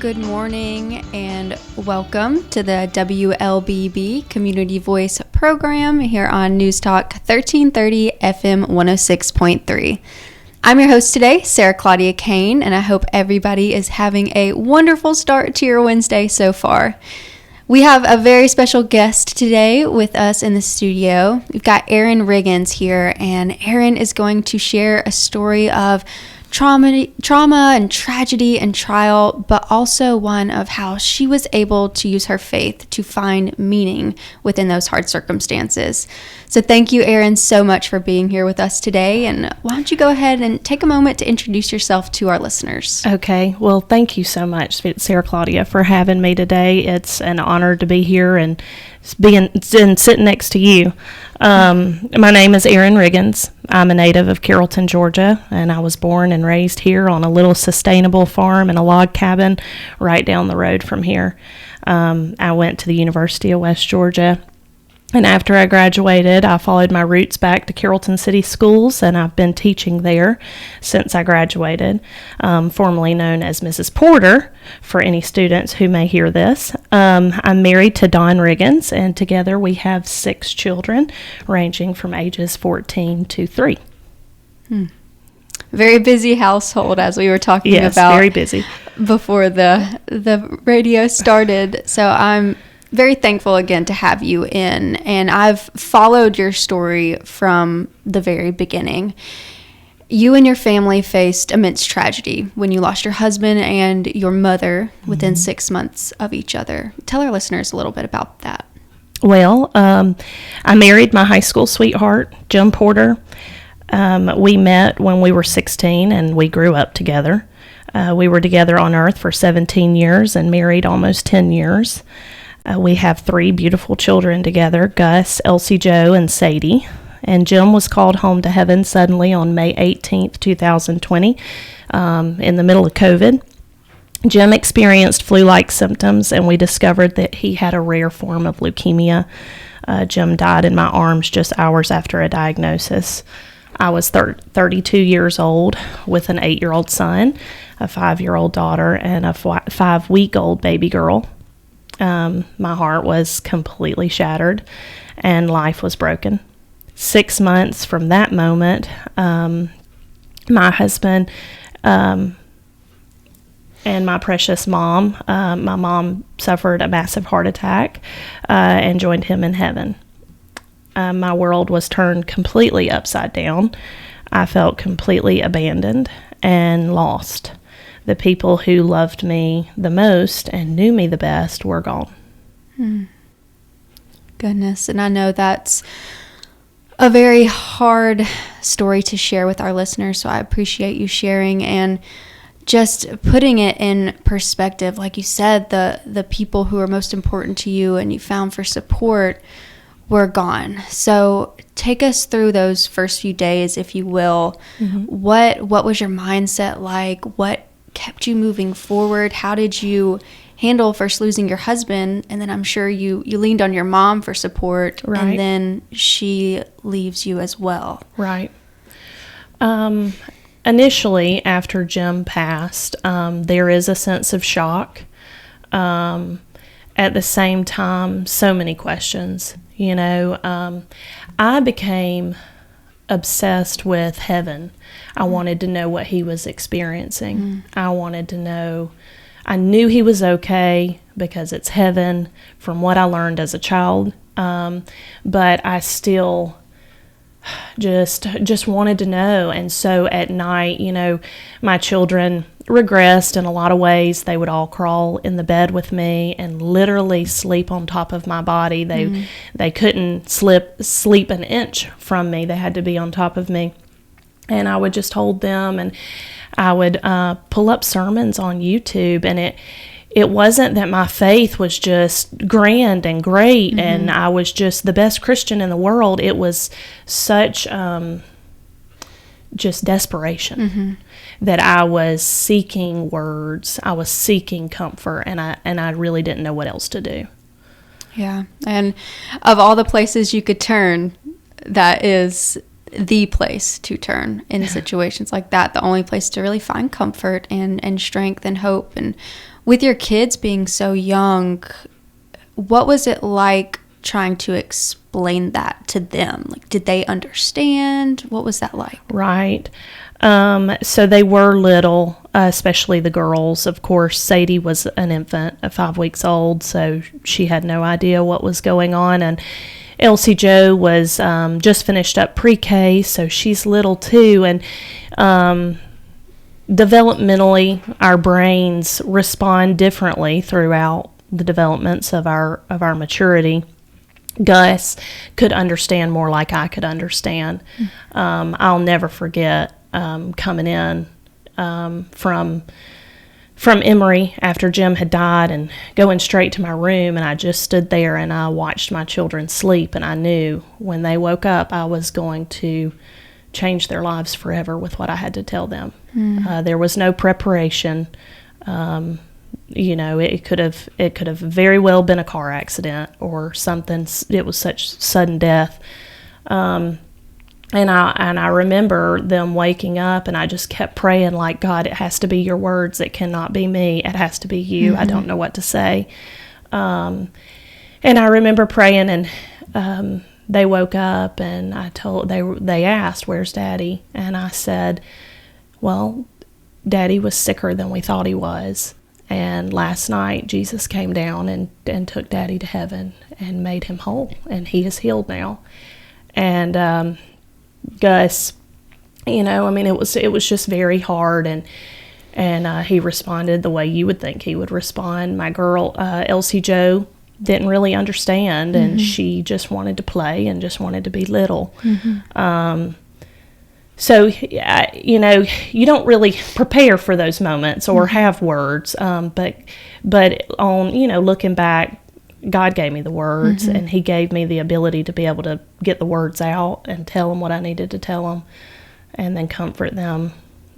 Good morning and welcome to the WLBB Community Voice program here on News Talk 1330 FM 106.3. I'm your host today, Sara Claudia Cain, and I hope everybody is having a wonderful start to your Wednesday so far. We have a very special guest today with us in the studio. We've got Erin Riggins here, and Erin is going to share a story of trauma and tragedy and trial, but also one of how she was able to use her faith to find meaning within those hard circumstances. So thank you, Erin, so much for being here with us today. And why don't you go ahead and take a moment to introduce yourself to our listeners? Okay. Well, thank you so much, Sara Claudia, for having me today. It's an honor to be here and sitting next to you. My name is Erin Riggins. I'm a native of Carrollton, Georgia, and I was born and raised here on a little sustainable farm in a log cabin right down the road from here. I went to the University of West Georgia, and after I graduated, I followed my roots back to Carrollton City Schools, and I've been teaching there since I graduated, formerly known as Mrs. Porter, for any students who may hear this. I'm married to Don Riggins, and together we have 6 children, ranging from ages 14 to 3. Very busy household, as we were talking about. Yes, very busy. Before the radio started. So I'm very thankful again to have you in, and I've followed your story from the very beginning. You and your family faced immense tragedy when you lost your husband and your mother within 6 months of each other. Tell our listeners a little bit about that. Well, I married my high school sweetheart, Jim Porter. We met when we were 16, and we grew up together. We were together on earth for 17 years and married almost 10 years. We have 3 beautiful children together, Gus, Elsie Jo, and Sadie. And Jim was called home to heaven suddenly on May 18th, 2020, in the middle of COVID. Jim experienced flu-like symptoms, and we discovered that he had a rare form of leukemia. Jim died in my arms just hours after a diagnosis. I was 32 years old with an 8-year-old son, a 5-year-old daughter, and a 5-week-old baby girl. My heart was completely shattered, and life was broken. 6 months from that moment, my husband and my precious mom, my mom suffered a massive heart attack and joined him in heaven. My world was turned completely upside down. I felt completely abandoned and lost. The people who loved me the most and knew me the best were gone. Goodness. And I know that's a very hard story to share with our listeners, so I appreciate you sharing and just putting it in perspective. Like you said, the people who are most important to you and you found for support were gone. So take us through those first few days, if you will. What was your mindset like? What kept you moving forward? How did you handle first losing your husband, and then I'm sure you leaned on your mom for support, right, and then she leaves you as well? Right. Initially, after Jim passed, there is a sense of shock. At the same time, so many questions. I became obsessed with heaven. I wanted to know what he was experiencing. I wanted to know. I knew he was okay because it's heaven from what I learned as a child. But I still just wanted to know. And so at night, my children regressed in a lot of ways. They would all crawl in the bed with me and literally sleep on top of my body. They couldn't sleep an inch from me. They had to be on top of me. And I would just hold them, and I would pull up sermons on YouTube, and it wasn't that my faith was just grand and great and I was just the best Christian in the world. It was such just desperation that I was seeking words. I was seeking comfort, and I really didn't know what else to do. Yeah. And of all the places you could turn, that is the place to turn in situations like that. The only place to really find comfort and strength and hope. And With your kids being so young, what was it like trying to explain that to them? Like, did they understand? What was that like? Right. So they were little, especially the girls. Of course, Sadie was an infant at 5 weeks old, so she had no idea what was going on. And Elsie Jo was just finished up pre-K, so she's little too. And developmentally, our brains respond differently throughout the developments of our maturity. Gus could understand more like I could understand. I'll never forget coming in from Emory after Jim had died and going straight to my room, and I just stood there and I watched my children sleep, and I knew when they woke up I was going to change their lives forever with what I had to tell them. There was no preparation. It could have very well been a car accident or something. It was such sudden death. And I remember them waking up, and I just kept praying, like, God, it has to be your words. It cannot be me. It has to be you. I don't know what to say. And I remember praying, and they woke up, and they asked, "Where's Daddy?" And I said, "Well, Daddy was sicker than we thought he was. And last night, Jesus came down and took Daddy to heaven and made him whole, and he is healed now." And Gus, it was just very hard, and he responded the way you would think he would respond. My girl, Elsie Jo, didn't really understand, and she just wanted to play and just wanted to be little. So, you don't really prepare for those moments or have words, but on, looking back, God gave me the words, and he gave me the ability to be able to get the words out and tell them what I needed to tell them, and then comfort them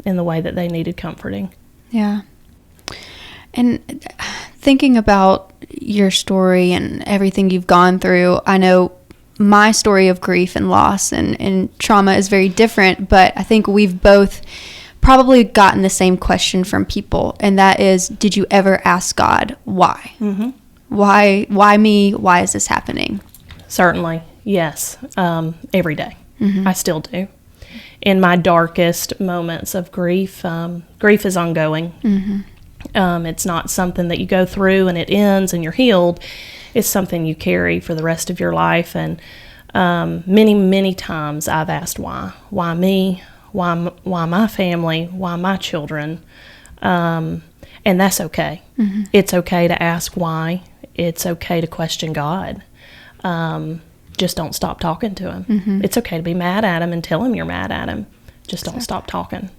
in the way that they needed comforting. Yeah. And thinking about your story and everything you've gone through, I know my story of grief and loss and trauma is very different, but I think we've both probably gotten the same question from people, and that is, did you ever ask God why? Why me? Why is this happening? Certainly, yes. Every day. I still do. In my darkest moments of grief, grief is ongoing. It's not something that you go through and it ends and you're healed. It's something you carry for the rest of your life. And many, many times I've asked why. Why me? Why my family? Why my children? And that's okay. It's okay to ask why. It's okay to question God. Just don't stop talking to him. It's okay to be mad at him and tell him you're mad at him. Just don't stop talking.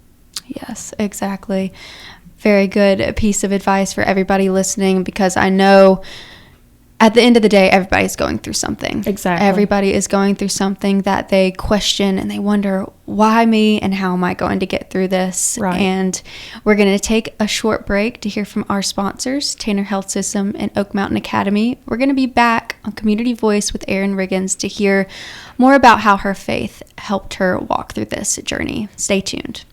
Yes, exactly. Very good piece of advice for everybody listening, because I know at the end of the day, everybody's going through something. Exactly. Everybody is going through something that they question and they wonder, why me and how am I going to get through this? Right. And we're going to take a short break to hear from our sponsors, Tanner Health System and Oak Mountain Academy. We're going to be back on Community Voice with Erin Riggins to hear more about how her faith helped her walk through this journey. Stay tuned.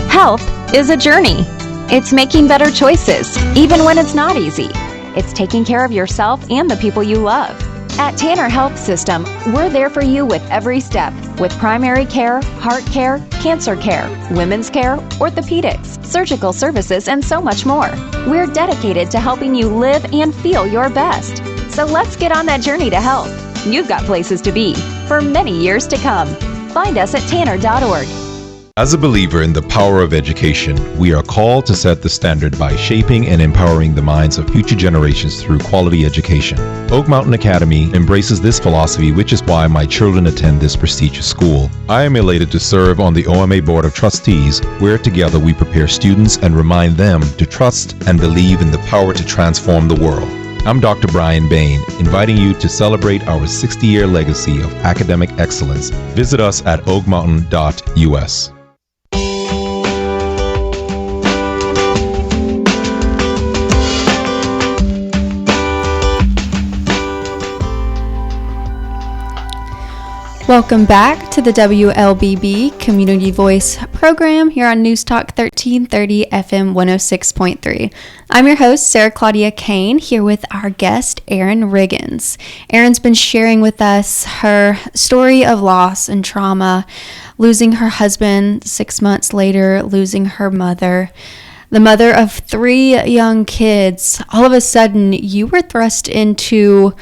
Health is a journey. It's making better choices, even when it's not easy. It's taking care of yourself and the people you love. At Tanner Health System, we're there for you with every step, with primary care, heart care, cancer care, women's care, orthopedics, surgical services, and so much more. We're dedicated to helping you live and feel your best. So let's get on that journey to health. You've got places to be for many years to come. Find us at tanner.org. As a believer in the power of education, we are called to set the standard by shaping and empowering the minds of future generations through quality education. Oak Mountain Academy embraces this philosophy, which is why my children attend this prestigious school. I am elated to serve on the OMA Board of Trustees, where together we prepare students and remind them to trust and believe in the power to transform the world. I'm Dr. Brian Bain, inviting you to celebrate our 60-year legacy of academic excellence. Visit us at oakmountain.us. Welcome back to the WLBB Community Voice program here on News Talk 1330 FM 106.3. I'm your host, Sara Claudia Cain, here with our guest, Erin Riggins. Erin's been sharing with us her story of loss and trauma, losing her husband 6 months later, losing her mother. The mother of 3 young kids. All of a sudden, you were thrust into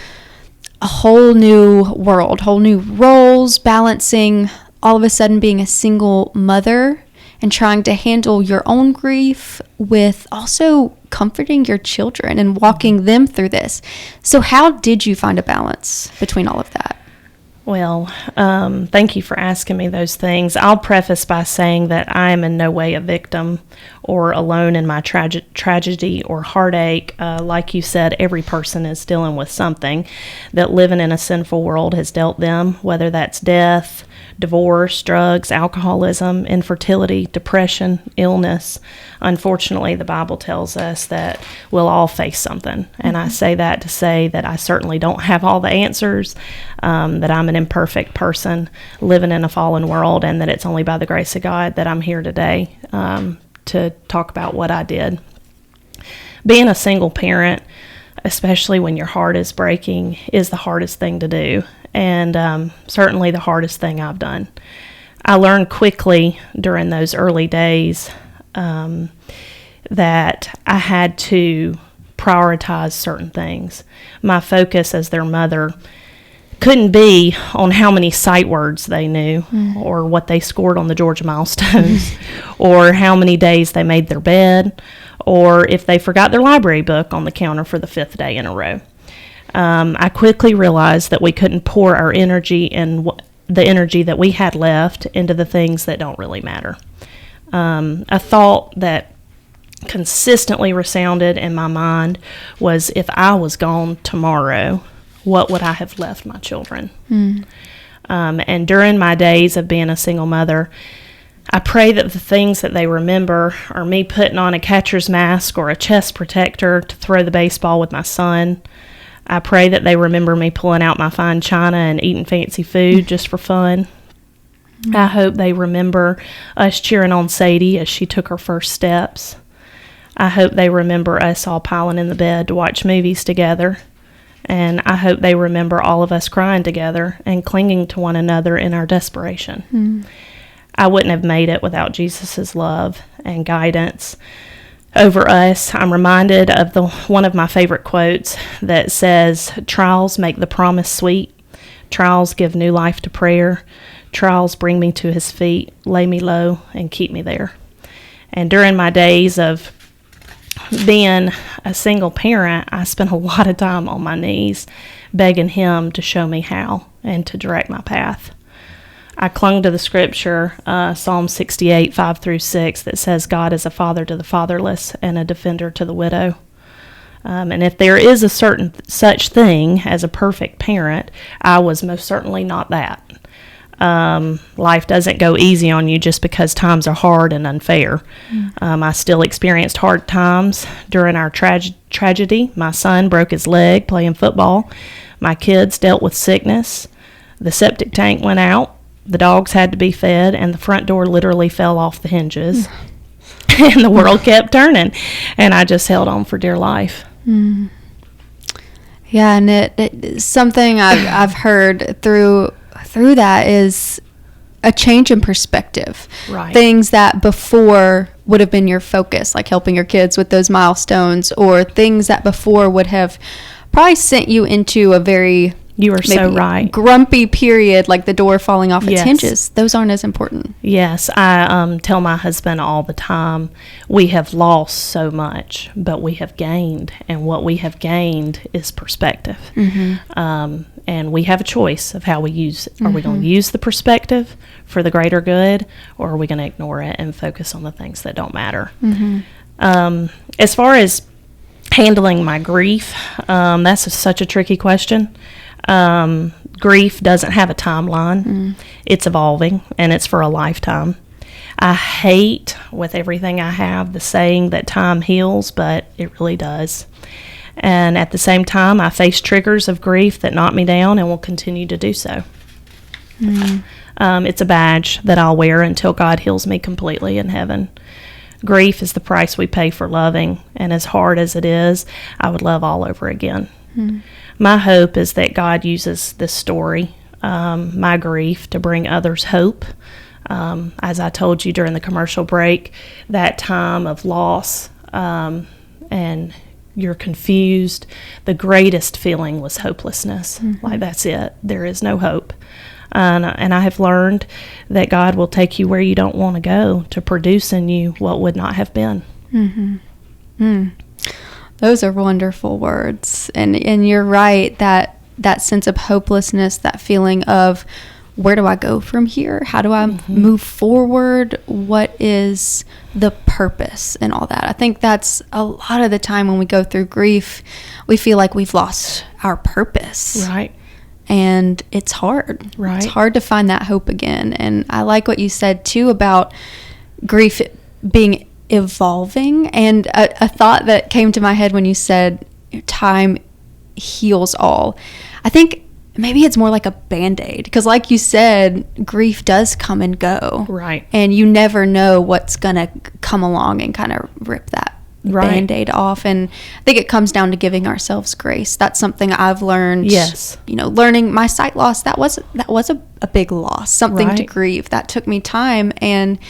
a whole new world, whole new roles, balancing all of a sudden being a single mother and trying to handle your own grief with also comforting your children and walking them through this. So how did you find a balance between all of that? Well, thank you for asking me those things. I'll preface by saying that I am in no way a victim or alone in my tragedy or heartache. Like you said, every person is dealing with something that living in a sinful world has dealt them, whether that's death, divorce, drugs, alcoholism, infertility, depression, illness. Unfortunately, the Bible tells us that we'll all face something. And I say that to say that I certainly don't have all the answers, that I'm an imperfect person living in a fallen world, and that it's only by the grace of God that I'm here today to talk about what I did. Being a single parent, especially when your heart is breaking, is the hardest thing to do. And certainly the hardest thing I've done. I learned quickly during those early days that I had to prioritize certain things. My focus as their mother couldn't be on how many sight words they knew or what they scored on the Georgia milestones or how many days they made their bed or if they forgot their library book on the counter for the 5th day in a row. I quickly realized that we couldn't pour our energy and the energy that we had left into the things that don't really matter. A thought that consistently resounded in my mind was, if I was gone tomorrow, what would I have left my children? And during my days of being a single mother, I pray that the things that they remember are me putting on a catcher's mask or a chest protector to throw the baseball with my son. I pray that they remember me pulling out my fine china and eating fancy food just for fun. I hope they remember us cheering on Sadie as she took her first steps. I hope they remember us all piling in the bed to watch movies together. And I hope they remember all of us crying together and clinging to one another in our desperation. I wouldn't have made it without Jesus' love and guidance over us. I'm reminded of one of my favorite quotes that says, "Trials make the promise sweet. Trials give new life to prayer. Trials bring me to his feet, lay me low, and keep me there." And during my days of being a single parent, I spent a lot of time on my knees begging him to show me how and to direct my path. I clung to the scripture, Psalm 68, 5-6, that says God is a father to the fatherless and a defender to the widow. And if there is a certain such thing as a perfect parent, I was most certainly not that. Life doesn't go easy on you just because times are hard and unfair. I still experienced hard times during our tragedy. My son broke his leg playing football. My kids dealt with sickness. The septic tank went out. The dogs had to be fed, and the front door literally fell off the hinges. And the world kept turning, and I just held on for dear life. Yeah, and it something I've heard through that is a change in perspective. Right. Things that before would have been your focus, like helping your kids with those milestones, or things that before would have probably sent you into a very You are so right. grumpy period, like the door falling off its Yes. hinges. Those aren't as important. Yes, I tell my husband all the time, we have lost so much, but we have gained, and what we have gained is perspective. And we have a choice of how we use it. Are we going to use the perspective for the greater good, or are we going to ignore it and focus on the things that don't matter? As far as handling my grief, that's such a tricky question. Grief doesn't have a timeline. It's evolving, and it's for a lifetime. I hate with everything I have the saying that time heals, but it really does. And at the same time, I face triggers of grief that knock me down and will continue to do so. It's a badge that I'll wear until God heals me completely in heaven. Grief is the price we pay for loving, and as hard as it is, I would love all over again. My hope is that God uses this story, my grief, to bring others hope. As I told you during the commercial break, that time of loss and you're confused, the greatest feeling was hopelessness. Like, that's it. There is no hope. And I have learned that God will take you where you don't want to go to produce in you what would not have been. Those are wonderful words. And you're right, that sense of hopelessness, that feeling of, where do I go from here? How do I move forward? What is the purpose and all that? I think that's a lot of the time when we go through grief, we feel like we've lost our purpose. Right. And it's hard. Right. It's hard to find that hope again. And I like what you said too about grief being evolving. And a thought that came to my head when you said time heals all. I think maybe it's more like a Band-Aid, because like you said, grief does come and go. Right. And you never know what's going to come along and kind of rip that Band-Aid off. And I think it comes down to giving ourselves grace. That's something I've learned. Yes. Learning my sight loss, that was a big loss, something to grieve. That took me time, and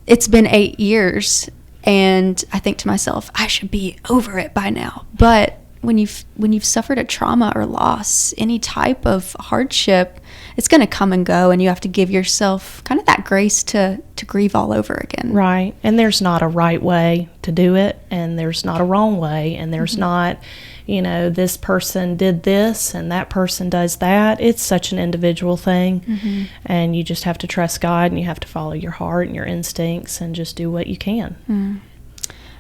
it's been 8 years, and I think to myself, I should be over it by now. But when you've suffered a trauma or loss, any type of hardship, it's going to come and go, and you have to give yourself kind of that grace to grieve all over again. Right. And there's not a right way to do it, and there's not a wrong way, and there's not, this person did this and that person does that. It's such an individual thing, and you just have to trust God, and you have to follow your heart and your instincts and just do what you can.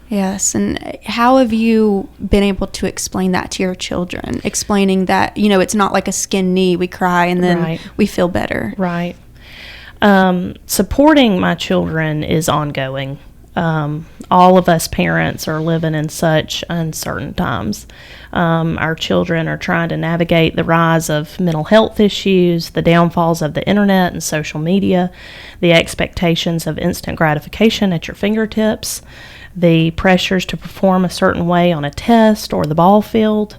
Yes. And how have you been able to explain that to your children? Explaining that, it's not like a skinned knee. We cry and then we feel better. Right. Supporting my children is ongoing. All of us parents are living in such uncertain times. Our children are trying to navigate the rise of mental health issues, the downfalls of the internet and social media, the expectations of instant gratification at your fingertips, the pressures to perform a certain way on a test or the ball field,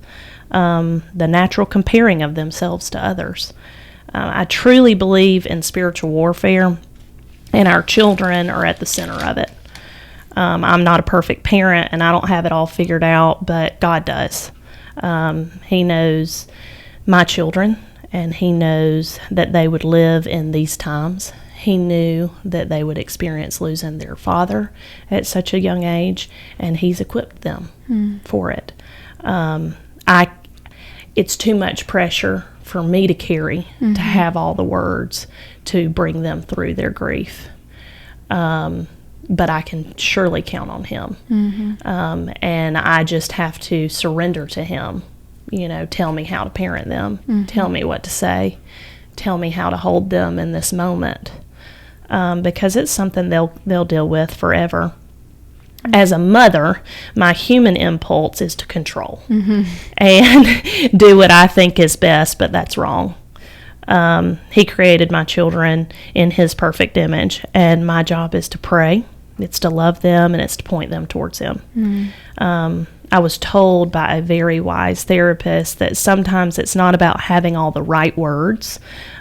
the natural comparing of themselves to others. I truly believe in spiritual warfare, and our children are at the center of it. I'm not a perfect parent, and I don't have it all figured out, but God does. He knows my children, and He knows that they would live in these times. He knew that they would experience losing their father at such a young age, and He's equipped them for it. It's too much pressure for me to carry, to have all the words to bring them through their grief. But I can surely count on Him. And I just have to surrender to Him. Tell me how to parent them. Tell me what to say. Tell me how to hold them in this moment. Because it's something they'll deal with forever. As a mother, my human impulse is to control and do what I think is best, but that's wrong. He created my children in His perfect image, and my job is to pray. It's to love them, and it's to point them towards Him. I was told by a very wise therapist that sometimes it's not about having all the right words.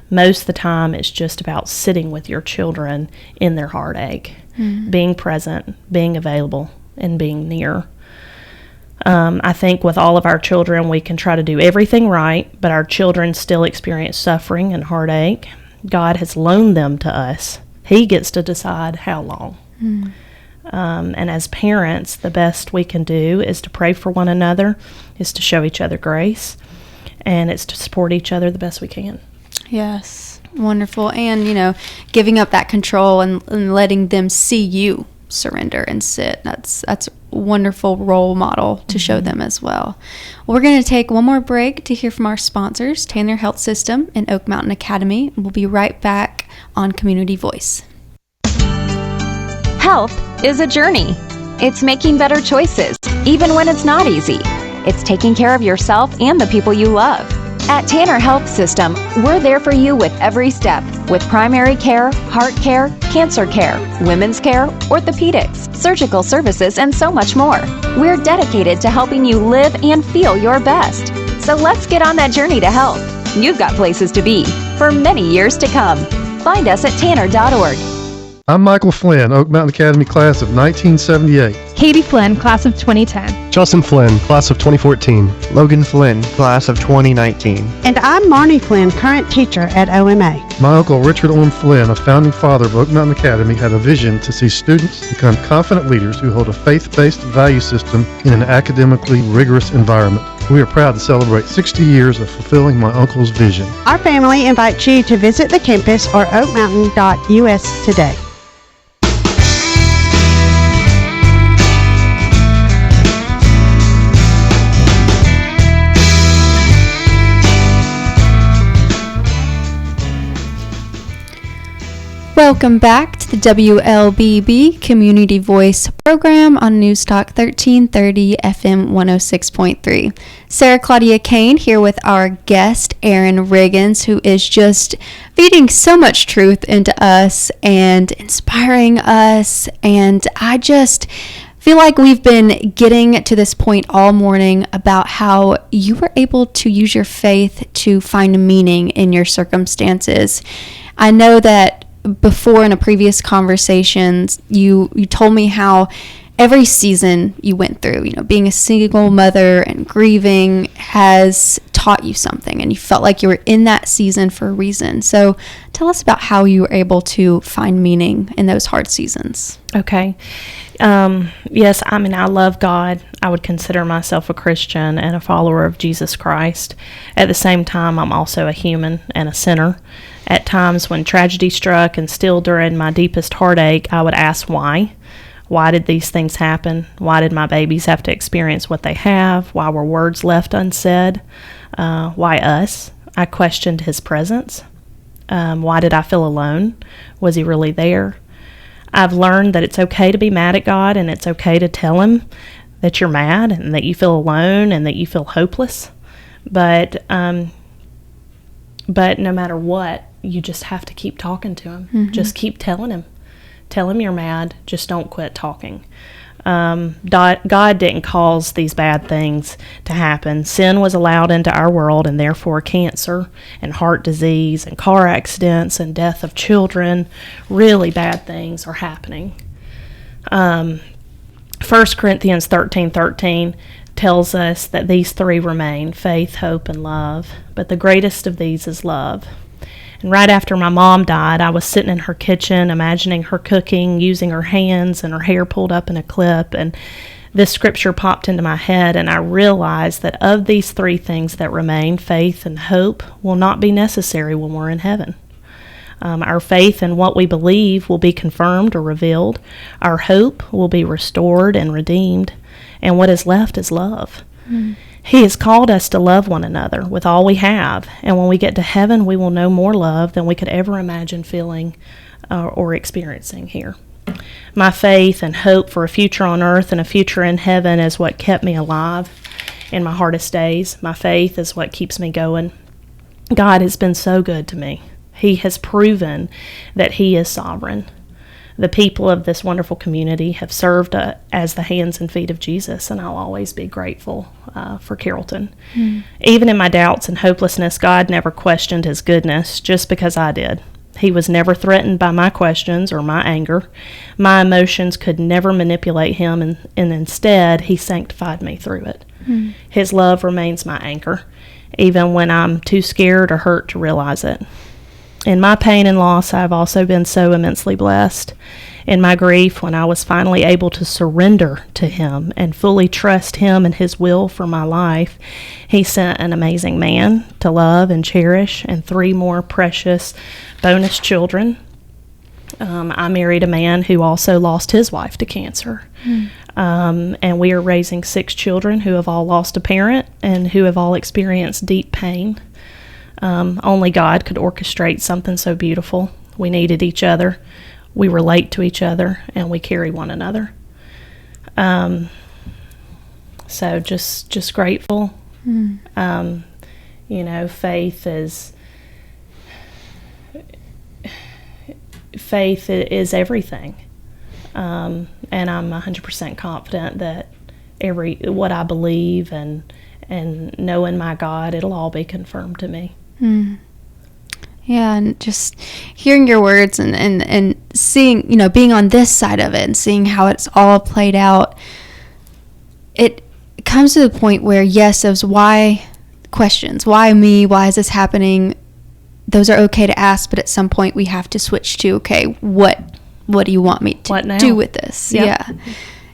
Most of the time, it's just about sitting with your children in their heartache, being present, being available, and being near. I think with all of our children, we can try to do everything right, but our children still experience suffering and heartache. God has loaned them to us. He gets to decide how long. And as parents, the best we can do is to pray for one another, is to show each other grace, and it's to support each other the best we can. Yes, wonderful. And, giving up that control and letting them see you surrender and sit. That's a wonderful role model to show them as well. We're going to take one more break to hear from our sponsors, Tanner Health System and Oak Mountain Academy. We'll be right back on Community Voice. Health is a journey. It's making better choices, even when it's not easy. It's taking care of yourself and the people you love. At Tanner Health System, we're there for you with every step, with primary care, heart care, cancer care, women's care, orthopedics, surgical services, and so much more. We're dedicated to helping you live and feel your best. So let's get on that journey to health. You've got places to be for many years to come. Find us at tanner.org. I'm Michael Flynn, Oak Mountain Academy class of 1978. Katie Flynn, class of 2010. Justin Flynn, class of 2014. Logan Flynn, class of 2019. And I'm Marnie Flynn, current teacher at OMA. My uncle Richard Orm Flynn, a founding father of Oak Mountain Academy, had a vision to see students become confident leaders who hold a faith-based value system in an academically rigorous environment. We are proud to celebrate 60 years of fulfilling my uncle's vision. Our family invites you to visit the campus or oakmountain.us today. Welcome back to the WLBB Community Voice program on News Talk 1330 FM 106.3. Sara Claudia Cain here with our guest, Erin Riggins, who is just feeding so much truth into us and inspiring us. And I just feel like we've been getting to this point all morning about how you were able to use your faith to find meaning in your circumstances. I know that before in a previous conversations, you told me how every season you went through, being a single mother and grieving has taught you something, and you felt like you were in that season for a reason. So tell us about how you were able to find meaning in those hard seasons. Okay. Yes, I love God. I would consider myself a Christian and a follower of Jesus Christ. At the same time, I'm also a human and a sinner. At times when tragedy struck, and still during my deepest heartache, I would ask why. Why did these things happen? Why did my babies have to experience what they have? Why were words left unsaid? Why us? I questioned his presence. Why did I feel alone? Was he really there? I've learned that it's okay to be mad at God, and it's okay to tell him that you're mad and that you feel alone and that you feel hopeless. But no matter what, you just have to keep talking to him. Mm-hmm. Just keep telling him. Tell him you're mad. Just don't quit talking. God didn't cause these bad things to happen. Sin was allowed into our world, and therefore cancer and heart disease and car accidents and death of children, really bad things are happening. 1 Corinthians 13:13 tells us that these three remain: faith, hope, and love. But the greatest of these is love. And right after my mom died, I was sitting in her kitchen, imagining her cooking, using her hands and her hair pulled up in a clip, and this scripture popped into my head, and I realized that of these three things that remain, faith and hope will not be necessary when we're in heaven. Our faith in what we believe will be confirmed or revealed. Our hope will be restored and redeemed, and what is left is love. Mm. He has called us to love one another with all we have, and when we get to heaven, we will know more love than we could ever imagine feeling or experiencing here. My faith and hope for a future on earth and a future in heaven is what kept me alive in my hardest days. My faith is what keeps me going. God has been so good to me. He has proven that he is sovereign. The people of this wonderful community have served as the hands and feet of Jesus, and I'll always be grateful for Carrollton. Mm. Even in my doubts and hopelessness, God never questioned his goodness just because I did. He was never threatened by my questions or my anger. My emotions could never manipulate him, and instead, he sanctified me through it. Mm. His love remains my anchor, even when I'm too scared or hurt to realize it. In my pain and loss, I've also been so immensely blessed. In my grief, when I was finally able to surrender to him and fully trust him and his will for my life, he sent an amazing man to love and cherish, and 3 more precious bonus children. I married a man who also lost his wife to cancer. And we are raising 6 children who have all lost a parent and who have all experienced deep pain. Only God could orchestrate something so beautiful. We needed each other. We relate to each other, and we carry one another. So just grateful. You know, faith is everything. And I'm 100% confident that what I believe and knowing my God, it'll all be confirmed to me. Yeah, and just hearing your words and seeing, being on this side of it and seeing how it's all played out, it comes to the point where, yes, those why questions, why me, why is this happening, those are okay to ask, but at some point we have to switch to, okay, what do you want me to do with this? Yep. Yeah.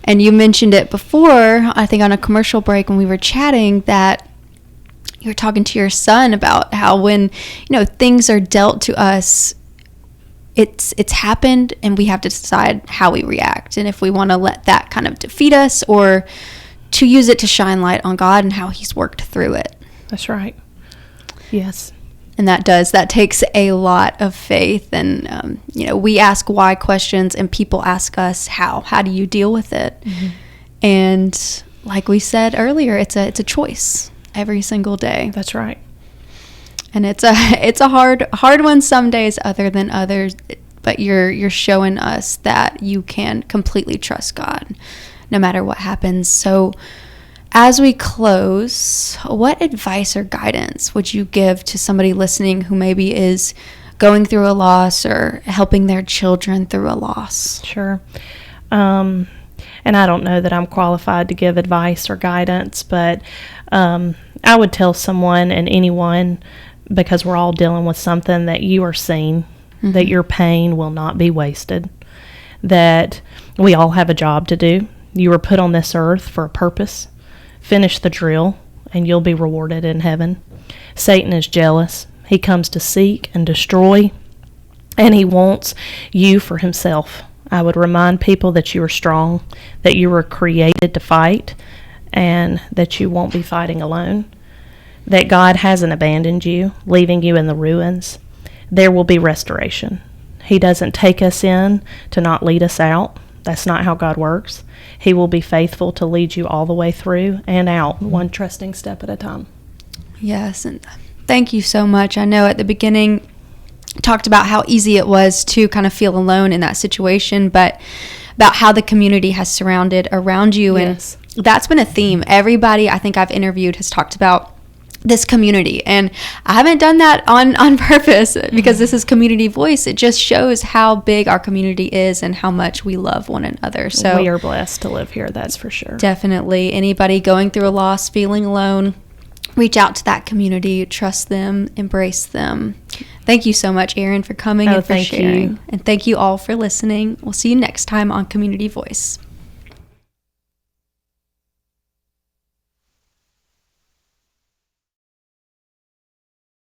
And you mentioned it before, I think on a commercial break when we were chatting, that you were talking to your son about how when, things are dealt to us, it's happened and we have to decide how we react. And if we want to let that kind of defeat us or to use it to shine light on God and how he's worked through it. That's right. Yes. And that takes a lot of faith. And, we ask why questions and people ask us how do you deal with it? Mm-hmm. And like we said earlier, it's a choice every single day. That's right. And it's a hard one some days other than others, but you're showing us that you can completely trust God no matter what happens. So as we close, what advice or guidance would you give to somebody listening who maybe is going through a loss or helping their children through a loss? Sure. And I don't know that I'm qualified to give advice or guidance, but I would tell someone and anyone, because we're all dealing with something, that you are seen, mm-hmm. that your pain will not be wasted, that we all have a job to do. You were put on this earth for a purpose. Finish the drill, and you'll be rewarded in heaven. Satan is jealous. He comes to seek and destroy, and he wants you for himself. I would remind people that you are strong, that you were created to fight, and that you won't be fighting alone, that God hasn't abandoned you, leaving you in the ruins. There will be restoration. He doesn't take us in to not lead us out. That's not how God works. He will be faithful to lead you all the way through and out, one trusting step at a time. Yes, and thank you so much. I know at the beginning talked about how easy it was to kind of feel alone in that situation, but about how the community has surrounded around you. Yes. And that's been a theme. Everybody I think I've interviewed has talked about this community, and I haven't done that on purpose because this is Community Voice. It just shows how big our community is and how much we love one another. So we are blessed to live here, that's for sure. Definitely. Anybody going through a loss, feeling alone, reach out to that community, trust them, embrace them. Thank you so much, Erin, for coming and for sharing. You. And thank you all for listening. We'll see you next time on Community Voice.